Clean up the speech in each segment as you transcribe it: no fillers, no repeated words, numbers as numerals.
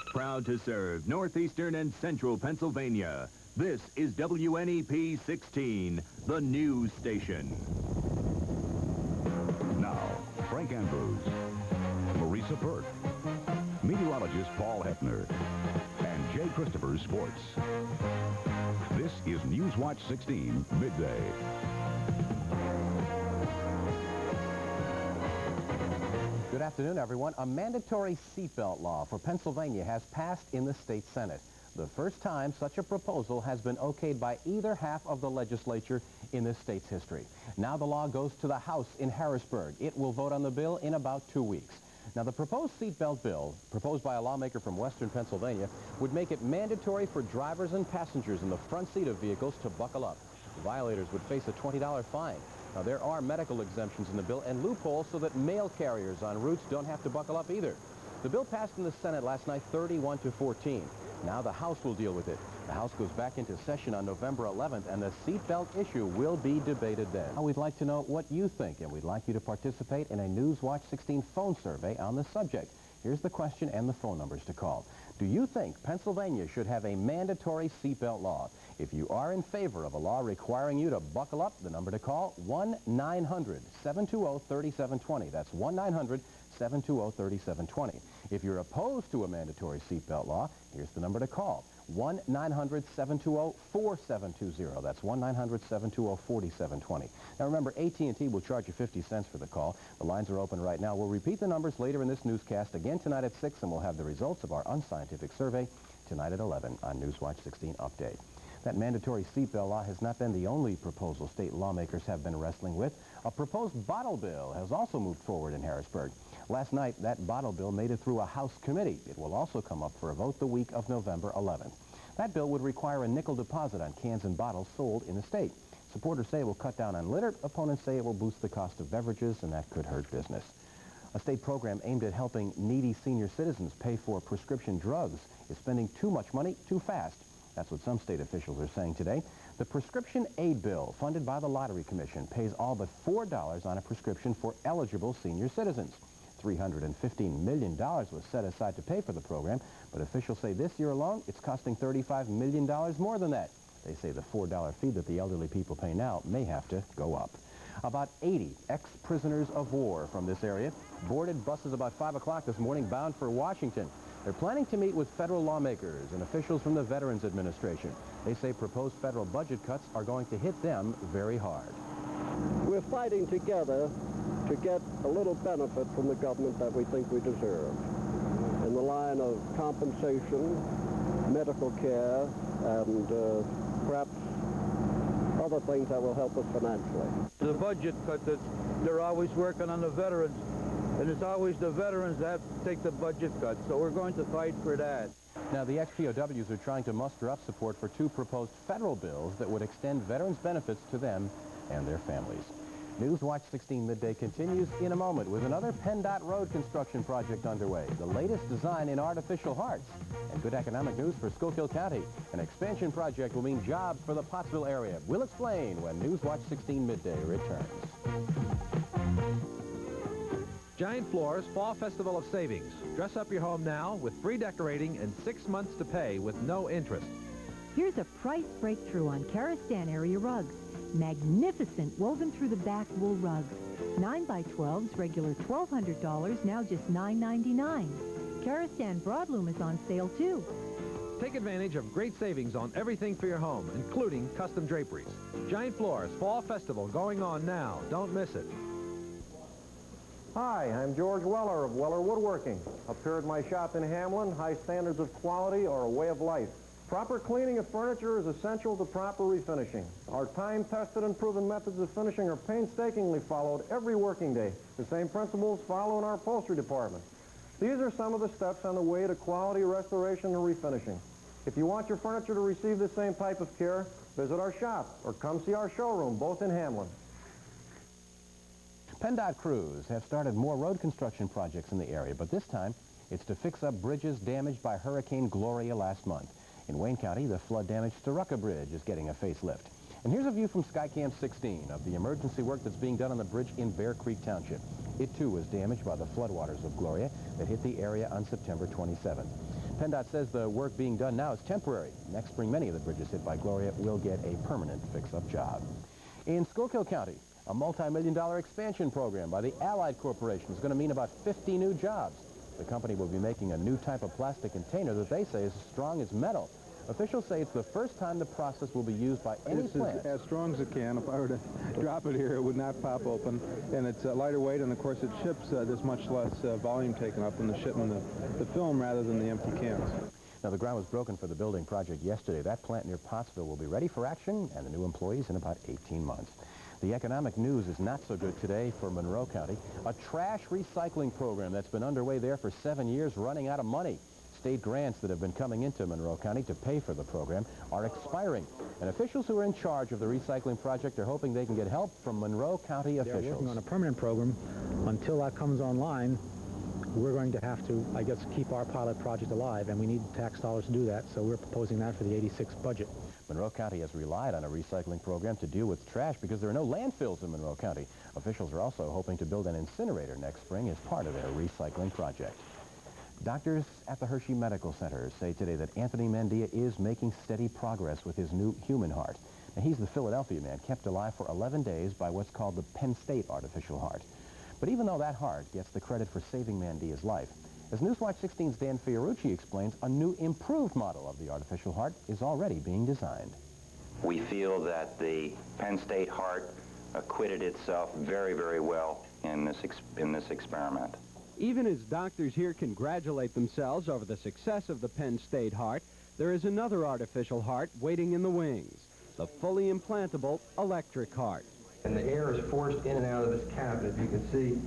Proud to serve northeastern and central Pennsylvania. This is WNEP 16, the news station. Now, Frank Andrews, Marisa Burt, meteorologist Paul Hefner, and Jay Christopher's sports. This is Newswatch 16, midday. Good afternoon, everyone. A mandatory seatbelt law for Pennsylvania has passed in the state Senate. The first time such a proposal has been okayed by either half of the legislature in this state's history. Now the law goes to the House in Harrisburg. It will vote on the bill in about 2 weeks. Now, the proposed seatbelt bill, proposed by a lawmaker from western Pennsylvania, would make it mandatory for drivers and passengers in the front seat of vehicles to buckle up. Violators would face a $20 fine. Now, there are medical exemptions in the bill and loopholes so that mail carriers on routes don't have to buckle up either. The bill passed in the Senate last night 31-14. Now the House will deal with it. The House goes back into session on November 11th, and the seatbelt issue will be debated then. Now, we'd like to know what you think, and we'd like you to participate in a Newswatch 16 phone survey on the subject. Here's the question and the phone numbers to call. Do you think Pennsylvania should have a mandatory seatbelt law? If you are in favor of a law requiring you to buckle up, the number to call, 1-900-720-3720. That's 1-900-720-3720. If you're opposed to a mandatory seatbelt law, here's the number to call, 1-900-720-4720. That's 1-900-720-4720. Now remember, AT&T will charge you 50 cents for the call. The lines are open right now. We'll repeat the numbers later in this newscast again tonight at 6, and we'll have the results of our unscientific survey tonight at 11 on Newswatch 16 Update. That mandatory seatbelt law has not been the only proposal state lawmakers have been wrestling with. A proposed bottle bill has also moved forward in Harrisburg. Last night, that bottle bill made it through a House committee. It will also come up for a vote the week of November 11th. That bill would require a nickel deposit on cans and bottles sold in the state. Supporters say it will cut down on litter. Opponents say it will boost the cost of beverages, and that could hurt business. A state program aimed at helping needy senior citizens pay for prescription drugs is spending too much money too fast. That's what some state officials are saying today. The prescription aid bill, funded by the Lottery Commission, pays all but $4 on a prescription for eligible senior citizens. $315 million was set aside to pay for the program, but officials say this year alone, it's costing $35 million more than that. They say the $4 fee that the elderly people pay now may have to go up. About 80 ex-prisoners of war from this area boarded buses about 5 o'clock this morning bound for Washington. They're planning to meet with federal lawmakers and officials from the Veterans Administration. They say proposed federal budget cuts are going to hit them very hard. We're fighting together to get a little benefit from the government that we think we deserve in the line of compensation, medical care, and perhaps other things that will help us financially. The budget cut that they're always working on the veterans, and it's always the veterans that have to take the budget cut, so we're going to fight for that. Now, the ex-POWs are trying to muster up support for 2 proposed federal bills that would extend veterans' benefits to them and their families. Newswatch 16 Midday continues in a moment with another PennDOT road construction project underway, the latest design in artificial hearts, and good economic news for Schuylkill County. An expansion project will mean jobs for the Pottsville area. We'll explain when Newswatch 16 Midday returns. Giant Floors Fall Festival of Savings. Dress up your home now with free decorating and 6 months to pay with no interest. Here's a price breakthrough on Karastan area rugs. Magnificent woven through the back wool rugs. 9x12s, regular $1,200, now just $9.99. Karastan broadloom is on sale too. Take advantage of great savings on everything for your home, including custom draperies. Giant Floors Fall Festival going on now. Don't miss it. Hi, I'm George Weller of Weller Woodworking. Up here at my shop in Hamlin, high standards of quality are a way of life. Proper cleaning of furniture is essential to proper refinishing. Our time-tested and proven methods of finishing are painstakingly followed every working day. The same principles follow in our upholstery department. These are some of the steps on the way to quality restoration and refinishing. If you want your furniture to receive the same type of care, visit our shop or come see our showroom, both in Hamlin. PennDOT crews have started more road construction projects in the area, but this time it's to fix up bridges damaged by Hurricane Gloria last month. In Wayne County, the flood-damaged Storuca Bridge is getting a facelift. And here's a view from Skycam 16 of the emergency work that's being done on the bridge in Bear Creek Township. It, too, was damaged by the floodwaters of Gloria that hit the area on September 27th. PennDOT says the work being done now is temporary. Next spring, many of the bridges hit by Gloria will get a permanent fix-up job. In Schuylkill County, a multi-million-dollar expansion program by the Allied Corporation is going to mean about 50 new jobs. The company will be making a new type of plastic container that they say is as strong as metal. Officials say it's the first time the process will be used by any plant. This is as strong as it can. If I were to drop it here, it would not pop open. And it's lighter weight, and of course it ships, there's much less volume taken up in the shipment of the film rather than the empty cans. Now, the ground was broken for the building project yesterday. That plant near Pottsville will be ready for action, and the new employees in about 18 months. The economic news is not so good today for Monroe County. A trash recycling program that's been underway there for 7 years running out of money. State grants that have been coming into Monroe County to pay for the program are expiring. And officials who are in charge of the recycling project are hoping they can get help from Monroe County officials. They're working on a permanent program. Until that comes online, we're going to have to, I guess, keep our pilot project alive, and we need tax dollars to do that, so we're proposing that for the '86 budget. Monroe County has relied on a recycling program to deal with trash because there are no landfills in Monroe County. Officials are also hoping to build an incinerator next spring as part of their recycling project. Doctors at the Hershey Medical Center say today that Anthony Mandia is making steady progress with his new human heart. Now, he's the Philadelphia man kept alive for 11 days by what's called the Penn State artificial heart. But even though that heart gets the credit for saving Mandia's life, as Newswatch 16's Dan Fiorucci explains, a new improved model of the artificial heart is already being designed. We feel that the Penn State heart acquitted itself very, very well in this experiment. Even as doctors here congratulate themselves over the success of the Penn State heart, there is another artificial heart waiting in the wings, the fully implantable electric heart. And the air is forced in and out of this cabinet, you can see.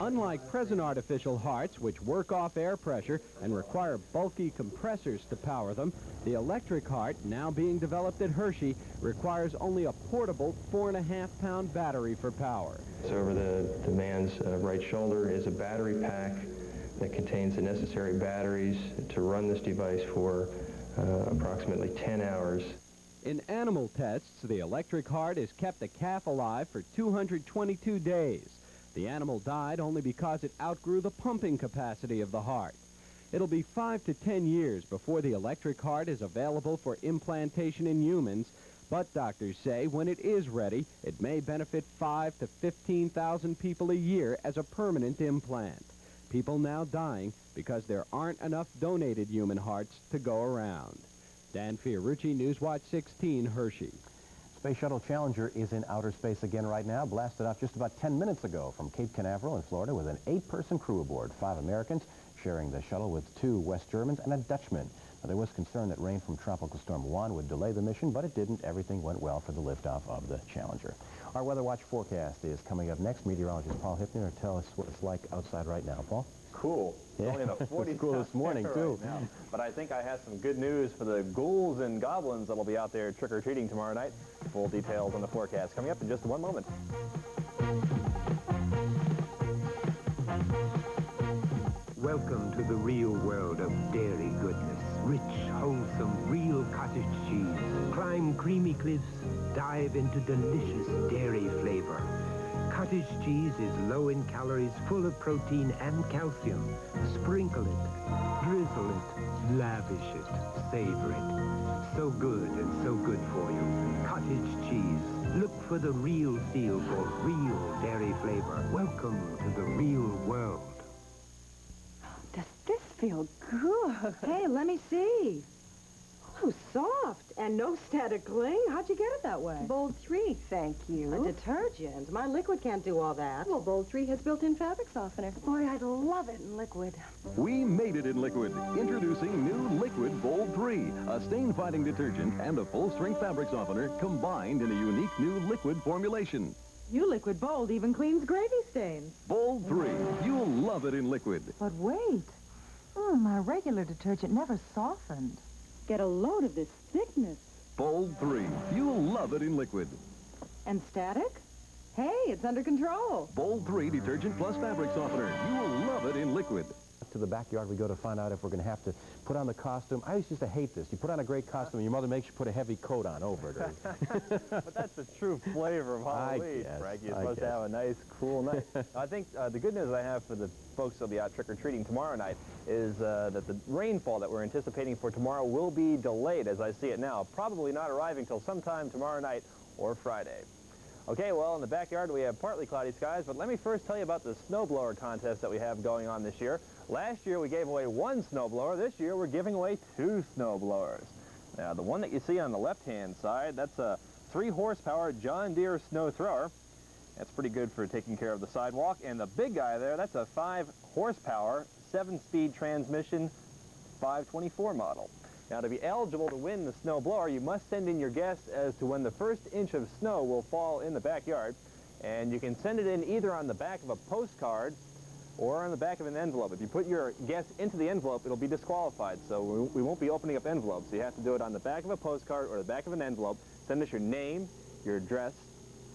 Unlike present artificial hearts, which work off air pressure and require bulky compressors to power them, the electric heart, now being developed at Hershey, requires only a portable 4.5-pound battery for power. So over the man's right shoulder is a battery pack that contains the necessary batteries to run this device for approximately 10 hours. In animal tests, the electric heart has kept a calf alive for 222 days. The animal died only because it outgrew the pumping capacity of the heart. It'll be 5 to 10 years before the electric heart is available for implantation in humans, but doctors say when it is ready, it may benefit 5,000 to 15,000 people a year as a permanent implant. People now dying because there aren't enough donated human hearts to go around. Dan Fiorucci, Newswatch 16, Hershey. Space Shuttle Challenger is in outer space again right now, blasted off just about 10 minutes ago from Cape Canaveral in Florida with an 8-person crew aboard, 5 Americans sharing the shuttle with 2 West Germans and a Dutchman. Now, there was concern that rain from Tropical Storm Juan would delay the mission, but it didn't. Everything went well for the liftoff of the Challenger. Our Weather Watch forecast is coming up next. Meteorologist Paul Hippner will tell us what it's like outside right now. Paul? Cool. Yeah, only in the 40s. It's cool this morning, too. Right now. But I think I have some good news for the ghouls and goblins that'll be out there trick-or-treating tomorrow night. Full details on the forecast coming up in just one moment. Welcome to the real world of dairy goodness. Rich, wholesome, real cottage cheese. Climb creamy cliffs, dive into delicious dairy flavor. Cottage cheese is low in calories, full of protein and calcium. Sprinkle it, drizzle it, lavish it, savor it. So good and so good for you. Cottage cheese. Look for the real feel for real dairy flavor. Welcome to the real world. Does this feel good? Hey, let me see. Oh, soft and no static cling. How'd you get it that way? Bold 3, thank you. A detergent. My liquid can't do all that. Well, Bold 3 has built-in fabric softener. Boy, I'd love it in liquid. We made it in liquid. Introducing new Liquid Bold 3, a stain-fighting detergent and a full-strength fabric softener combined in a unique new liquid formulation. New Liquid Bold even cleans gravy stains. Bold 3. You'll love it in liquid. But wait. My regular detergent never softened. Get a load of this thickness. Bold 3. You'll love it in liquid. And static? Hey, it's under control. Bold 3 detergent plus fabric softener. You'll love it in liquid. To the backyard we go to find out if we're going to have to put on the costume. I used to hate this. You put on a great costume, and your mother makes you put a heavy coat on over it. But that's the true flavor of Halloween, Frank. You're supposed to have a nice, cool night. I think the good news I have for the folks that'll be out trick-or-treating tomorrow night is that the rainfall that we're anticipating for tomorrow will be delayed, as I see it now. Probably not arriving till sometime tomorrow night or Friday. Okay, well, in the backyard we have partly cloudy skies, but let me first tell you about the snowblower contest that we have going on this year. Last year we gave away 1 snowblower. This year we're giving away 2 snowblowers. Now, the one that you see on the left-hand side, that's a 3-horsepower John Deere snow thrower. That's pretty good for taking care of the sidewalk. And the big guy there, that's a 5-horsepower, 7-speed transmission 524 model. Now, to be eligible to win the snow blower, you must send in your guess as to when the first inch of snow will fall in the backyard. And you can send it in either on the back of a postcard or on the back of an envelope. If you put your guess into the envelope, it'll be disqualified. So we won't be opening up envelopes. So you have to do it on the back of a postcard or the back of an envelope. Send us your name, your address,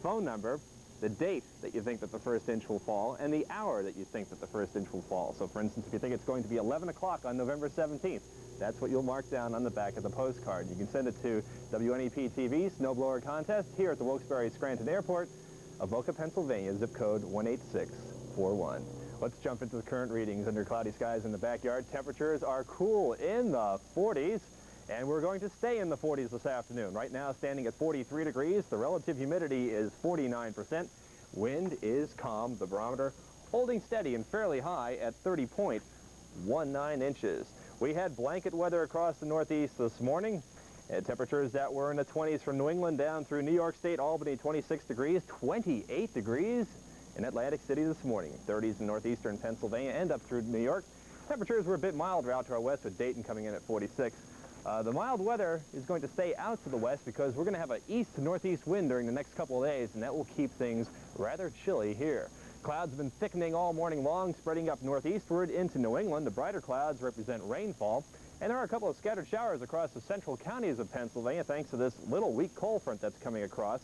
phone number, the date that you think that the first inch will fall, and the hour that you think that the first inch will fall. So, for instance, if you think it's going to be 11 o'clock on November 17th, that's what you'll mark down on the back of the postcard. You can send it to WNEP TV, Snowblower Contest, here at the Wilkes-Barre-Scranton Airport, Avoca, Pennsylvania, zip code 18641. Let's jump into the current readings under cloudy skies in the backyard. Temperatures are cool in the 40s, and we're going to stay in the 40s this afternoon. Right now, standing at 43 degrees. The relative humidity is 49%. Wind is calm. The barometer holding steady and fairly high at 30.19 inches. We had blanket weather across the Northeast this morning. Temperatures that were in the 20s from New England down through New York State, Albany, 26 degrees, 28 degrees in Atlantic City this morning, 30s in northeastern Pennsylvania and up through New York. Temperatures were a bit milder out to our west, with Dayton coming in at 46. The mild weather is going to stay out to the west because we're going to have an east to northeast wind during the next couple of days, and that will keep things rather chilly here. Clouds have been thickening all morning long, spreading up northeastward into New England. The brighter clouds represent rainfall, and there are a couple of scattered showers across the central counties of Pennsylvania thanks to this little weak cold front that's coming across.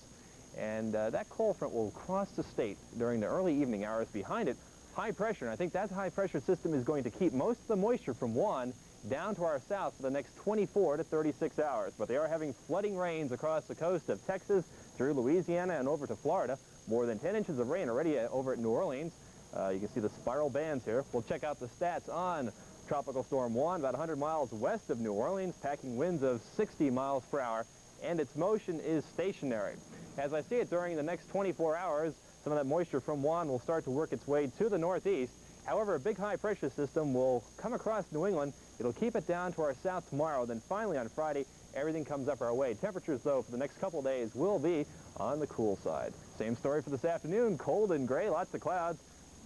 And that cold front will cross the state during the early evening hours. Behind it, high pressure, and I think that high pressure system is going to keep most of the moisture from Juan down to our south for the next 24 to 36 hours. But they are having flooding rains across the coast of Texas through Louisiana and over to Florida. More than 10 inches of rain already over at New Orleans. You can see the spiral bands here. We'll check out the stats on Tropical Storm Juan, about 100 miles west of New Orleans, packing winds of 60 miles per hour, and its motion is stationary. As I see it, during the next 24 hours, some of that moisture from Juan will start to work its way to the northeast. However, a big high-pressure system will come across New England. It'll keep it down to our south tomorrow. Then finally on Friday, everything comes up our way. Temperatures, though, for the next couple of days will be on the cool side. Same story for this afternoon. Cold and gray, lots of clouds.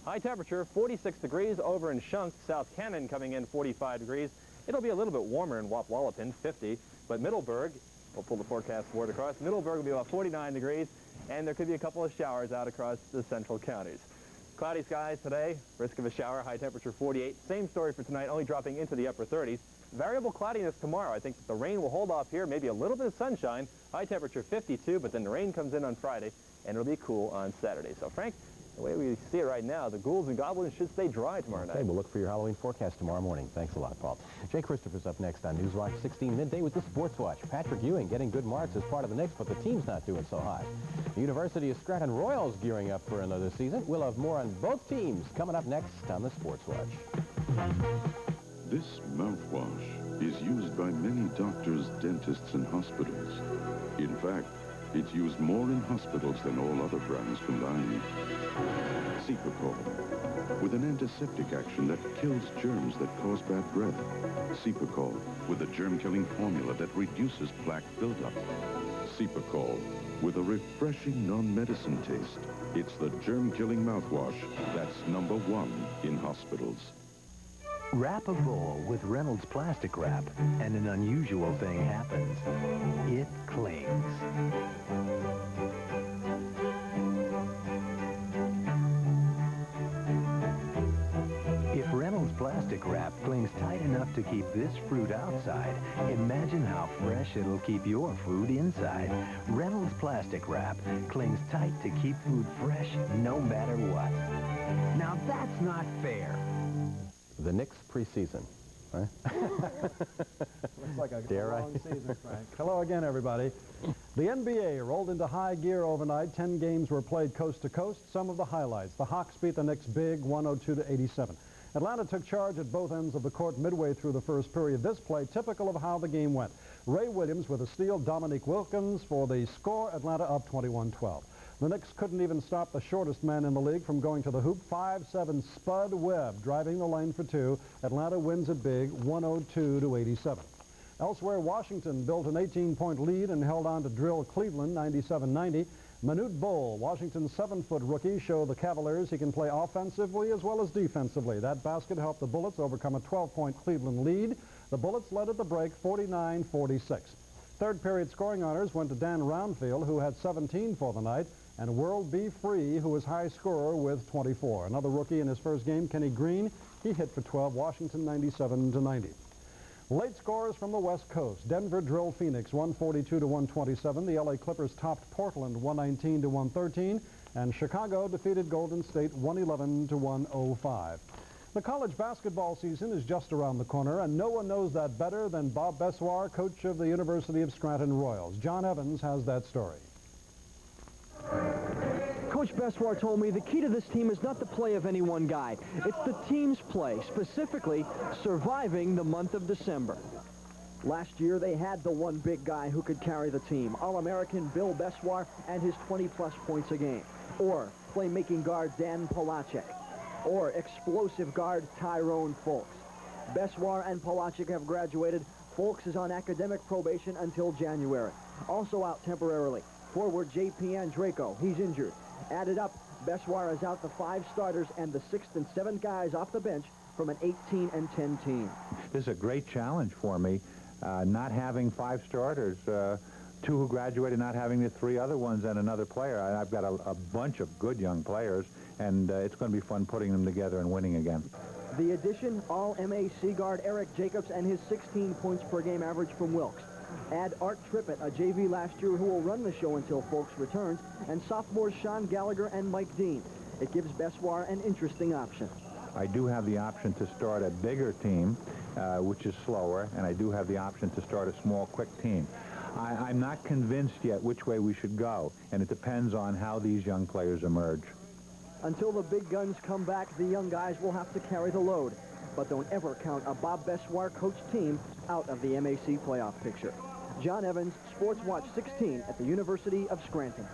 High temperature, 46 degrees over in Shunk. South Cannon coming in 45 degrees. It'll be a little bit warmer in Wapwallopin, 50. But Middleburg, we'll pull the forecast board across. Middleburg will be about 49 degrees, and there could be a couple of showers out across the central counties. Cloudy skies today, risk of a shower, high temperature 48. Same story for tonight, only dropping into the upper 30s. Variable cloudiness tomorrow. I think that the rain will hold off here, maybe a little bit of sunshine. High temperature 52, but then the rain comes in on Friday, and it'll be cool on Saturday. So, Frank, the way we see it right now, the ghouls and goblins should stay dry tomorrow night. Okay, we'll look for your Halloween forecast tomorrow morning. Thanks a lot, Paul. Jay Christopher's up next on Newswatch 16 midday with the Sports Watch. Patrick Ewing getting good marks as part of the Knicks, but the team's not doing so hot. The University of Scranton Royals gearing up for another season. We'll have more on both teams coming up next on the Sports Watch. This mouthwash is used by many doctors, dentists, and hospitals. In fact, it's used more in hospitals than all other brands combined. Cepacol, with an antiseptic action that kills germs that cause bad breath. Cepacol, with a germ-killing formula that reduces plaque buildup. Cepacol, with a refreshing non-medicine taste. It's the germ-killing mouthwash that's #1 in hospitals. Wrap a bowl with Reynolds plastic wrap, and an unusual thing happens. It clings. If Reynolds plastic wrap clings tight enough to keep this fruit outside, imagine how fresh it'll keep your food inside. Reynolds plastic wrap clings tight to keep food fresh no matter what. Now that's not fair. The Knicks preseason. Huh? Looks like a long season, Frank. Hello again, everybody. The NBA rolled into high gear overnight. 10 games were played coast to coast. Some of the highlights. The Hawks beat the Knicks big, 102-87. Atlanta took charge at both ends of the court midway through the first period. This play typical of how the game went. Ray Williams with a steal, Dominique Wilkins for the score. Atlanta up 21-12. The Knicks couldn't even stop the shortest man in the league from going to the hoop. 5'7" Spud Webb driving the lane for two. Atlanta wins it big, 102-87. Elsewhere, Washington built an 18-point lead and held on to drill Cleveland 97-90. Manute Bol, Washington's 7-foot rookie, showed the Cavaliers he can play offensively as well as defensively. That basket helped the Bullets overcome a 12-point Cleveland lead. The Bullets led at the break 49-46. Third period scoring honors went to Dan Roundfield, who had 17 for the night, and World B. Free, who was high scorer with 24. Another rookie in his first game, Kenny Green, he hit for 12, Washington 97-90. Late scores from the West Coast. Denver drilled Phoenix 142-127. The LA Clippers topped Portland 119-113. And Chicago defeated Golden State 111-105. The college basketball season is just around the corner, and no one knows that better than Bob Bessoir, coach of the University of Scranton Royals. John Evans has that story. Coach Bessoir told me the key to this team is not the play of any one guy. It's the team's play, specifically surviving the month of December. Last year, they had the one big guy who could carry the team, All-American Bill Bessoir and his 20-plus points a game. Or playmaking guard Dan Polacek. Or explosive guard Tyrone Folks. Bessoir and Polacek have graduated. Folks is on academic probation until January. Also out temporarily, forward J.P. Andraco. He's injured. Added up, Bessoir is out the 5 starters and the 6th and 7th guys off the bench from an 18-10 team. This is a great challenge for me, not having 5 starters, 2 who graduated, not having the 3 other ones and another player. I've got a bunch of good young players, and it's going to be fun putting them together and winning again. The addition, All-MAC guard Eric Jacobs and his 16 points per game average from Wilkes. Add Art Trippett, a JV last year who will run the show until Folks returns, and sophomores Sean Gallagher and Mike Dean. It gives Bessoir an interesting option. I do have the option to start a bigger team, which is slower, and I do have the option to start a small, quick team. I'm not convinced yet which way we should go, and it depends on how these young players emerge. Until the big guns come back, the young guys will have to carry the load. But don't ever count a Bob Bessoir coached team out of the MAC playoff picture. John Evans, Sports Watch 16 at the University of Scranton.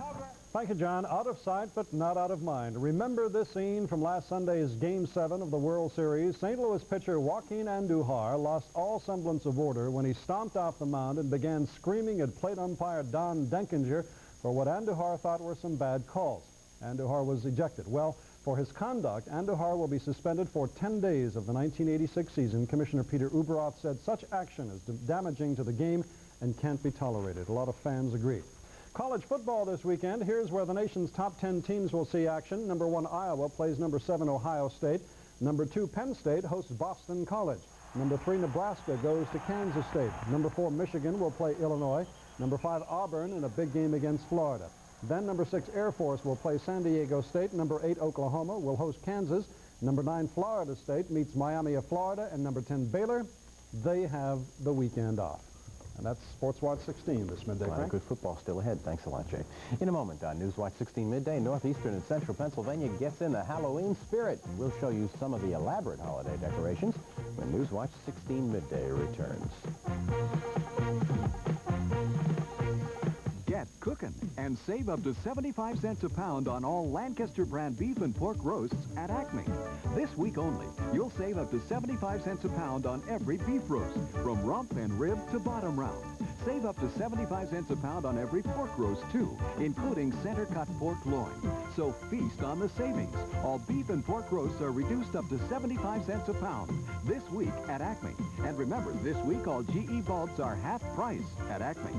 Thank you, John. Out of sight, but not out of mind. Remember this scene from last Sunday's Game 7 of the World Series? St. Louis pitcher Joaquin Andujar lost all semblance of order when he stomped off the mound and began screaming at plate umpire Don Denkinger for what Andujar thought were some bad calls. Andujar was ejected. Well, for his conduct, Andujar will be suspended for 10 days of the 1986 season. Commissioner Peter Ueberroth said such action is damaging to the game and can't be tolerated. A lot of fans agree. College football this weekend. Here's where the nation's top 10 teams will see action. Number 1, Iowa plays number 7, Ohio State. Number 2, Penn State hosts Boston College. Number 3, Nebraska goes to Kansas State. Number 4, Michigan will play Illinois. Number 5, Auburn in a big game against Florida. Then number 6, Air Force will play San Diego State. Number 8, Oklahoma will host Kansas. Number 9, Florida State meets Miami of Florida. And number 10, Baylor, they have the weekend off. And that's Sports Watch 16 this midday. A lot of good football still ahead. Thanks a lot, Jay. In a moment on Newswatch 16 midday, northeastern and central Pennsylvania gets in the Halloween spirit. We'll show you some of the elaborate holiday decorations when Newswatch 16 midday returns. Get cooking and save up to 75 cents a pound on all Lancaster brand beef and pork roasts at Acme. This week only, you'll save up to 75 cents a pound on every beef roast, from rump and rib to bottom round. Save up to 75 cents a pound on every pork roast, too, including center-cut pork loin. So feast on the savings. All beef and pork roasts are reduced up to 75 cents a pound this week at Acme. And remember, this week all GE bulbs are half price at Acme.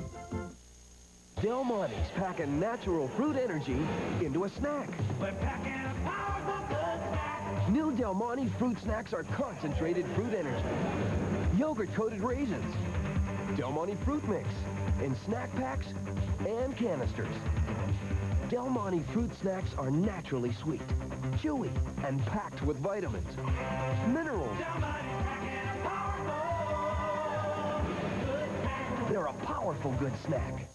Del Monte's packing natural fruit energy into a snack. We're packing a powerful good snack. New Del Monte fruit snacks are concentrated fruit energy. Yogurt-coated raisins. Del Monte fruit mix in snack packs and canisters. Del Monte fruit snacks are naturally sweet, chewy, and packed with vitamins, minerals. They're a powerful good snack.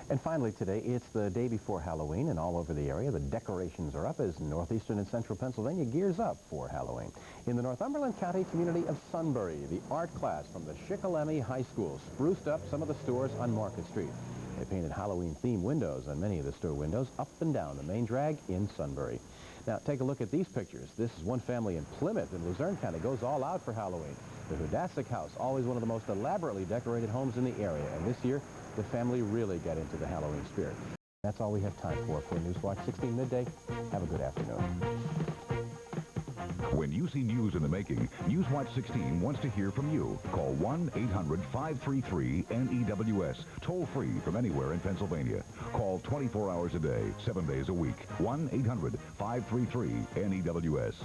And finally today, it's the day before Halloween, and all over the area, the decorations are up as northeastern and central Pennsylvania gears up for Halloween. In the Northumberland County community of Sunbury, the art class from the Shikellamy High School spruced up some of the stores on Market Street. They painted Halloween-themed windows on many of the store windows up and down the main drag in Sunbury. Now, take a look at these pictures. This is one family in Plymouth in Luzerne County goes all out for Halloween. The Hudasic House, always one of the most elaborately decorated homes in the area, and this year, the family really got into the Halloween spirit. That's all we have time for Newswatch 16 Midday. Have a good afternoon. When you see news in the making, Newswatch 16 wants to hear from you. Call 1-800-533-NEWS, toll-free from anywhere in Pennsylvania. Call 24 hours a day, 7 days a week. 1-800-533-NEWS.